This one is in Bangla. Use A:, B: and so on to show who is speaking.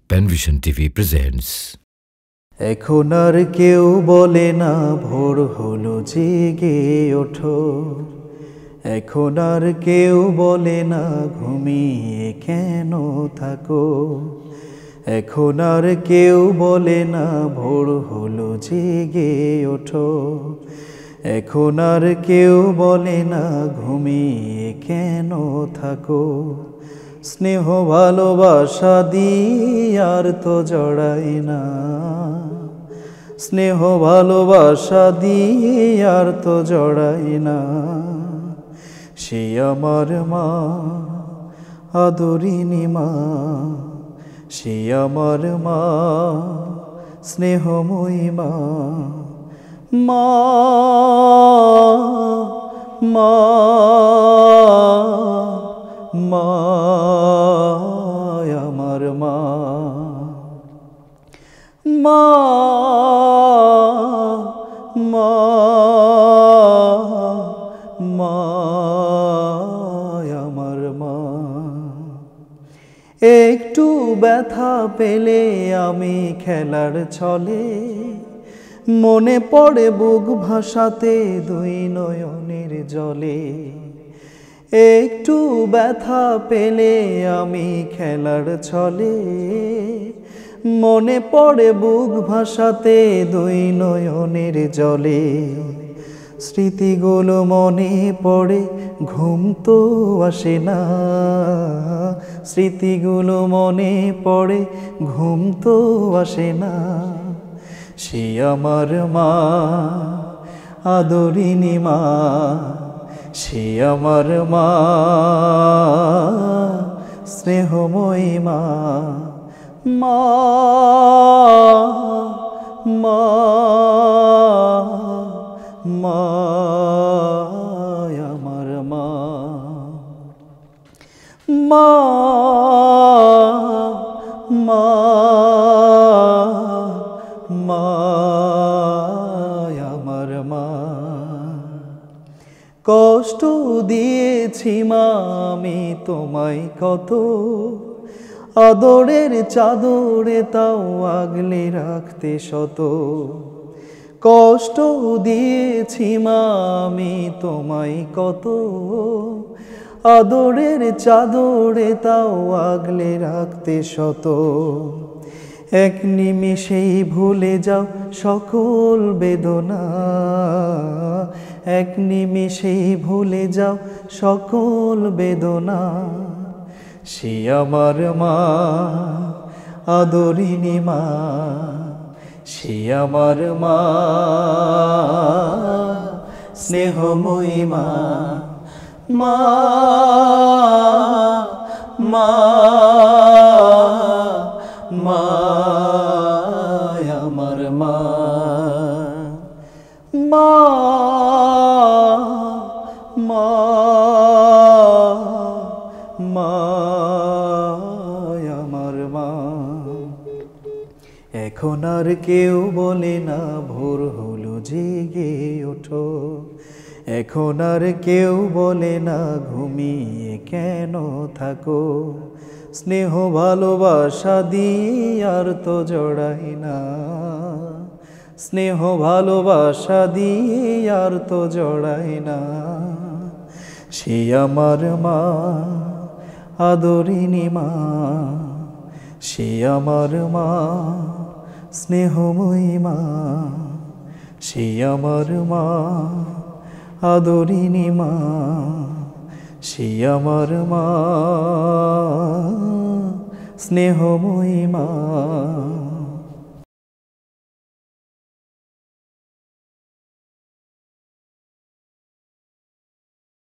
A: Penvision TV presents.
B: এখন আর কেউ বলে না ভোর হলো জেগে ওঠো, এখন আর কেউ বলে না ঘুমিয়ে কেন থাকো, এখন আর কেউ বলে না ভোর হলো জেগে ওঠো, এখন আর কেউ বলে না ঘুমিয়ে কেন থাকো। স্নেহ ভালোবাসা দিয়ে আর তো জড়াই না, স্নেহ ভালোবাসা দিয়ে আর তো জড়াই না। সে আমার মা, আদরিনী মা, সে আমার মা, স্নেহময়ী মা। মা মা মা আমার মা, মা মা মা আমার মা। একটু ব্যথা পেলে আমি খেলার ছলে মনে পড়ে বুক ভাসাতে দুই নয়নের জলে। একটু ব্যথা পেলে আমি খেলার ছলে মনে পড়ে বুক ভাসাতে দুই নয়নের জলে। স্মৃতিগুলো মনে পড়ে ঘুম তো আসে না, স্মৃতিগুলো মনে পড়ে ঘুম তো আসে না। সে আমার মা, আদরিনী মা, সে আমার মা, স্নেহময়ী মা। মা মা মা আমার মা, মা মা মা আমার মা। কষ্ট দিয়েছি মা আমি তোমায় কত, আদরের চাদরে তাও আগলে রাখতে শত। কষ্ট দিয়েছি মা আমি তোমায় কত, আদরের চাদরে তাও আগলে রাখতে শত। এক নিমিষেই ভুলে যাও সকল বেদনা, এক নিমিষেই ভুলে যাও সকল বেদনা। সে আমার মা, আদরিনী মা, সে আমার মা, স্নেহময়ী মা। মা মা মা আমার মা, মা মা মা আমার মা। এখন আর কেউ বলে না ভোর হলো জেগে ওঠো, এখন আর কেউ বলে না ঘুমিয়ে কেন থাকো। স্নেহ ভালোবাসা দিয়ে আর তো জড়াই না, স্নেহ ভালোবাসা দিয়ে আর তো জড়াই না। সে আমার মা, আদরিনী মা, সে আমার মা, স্নেহময়ী মা, সে আমার মা, আদরিনী মা, সে আমার মা, স্নেহময়ী মা।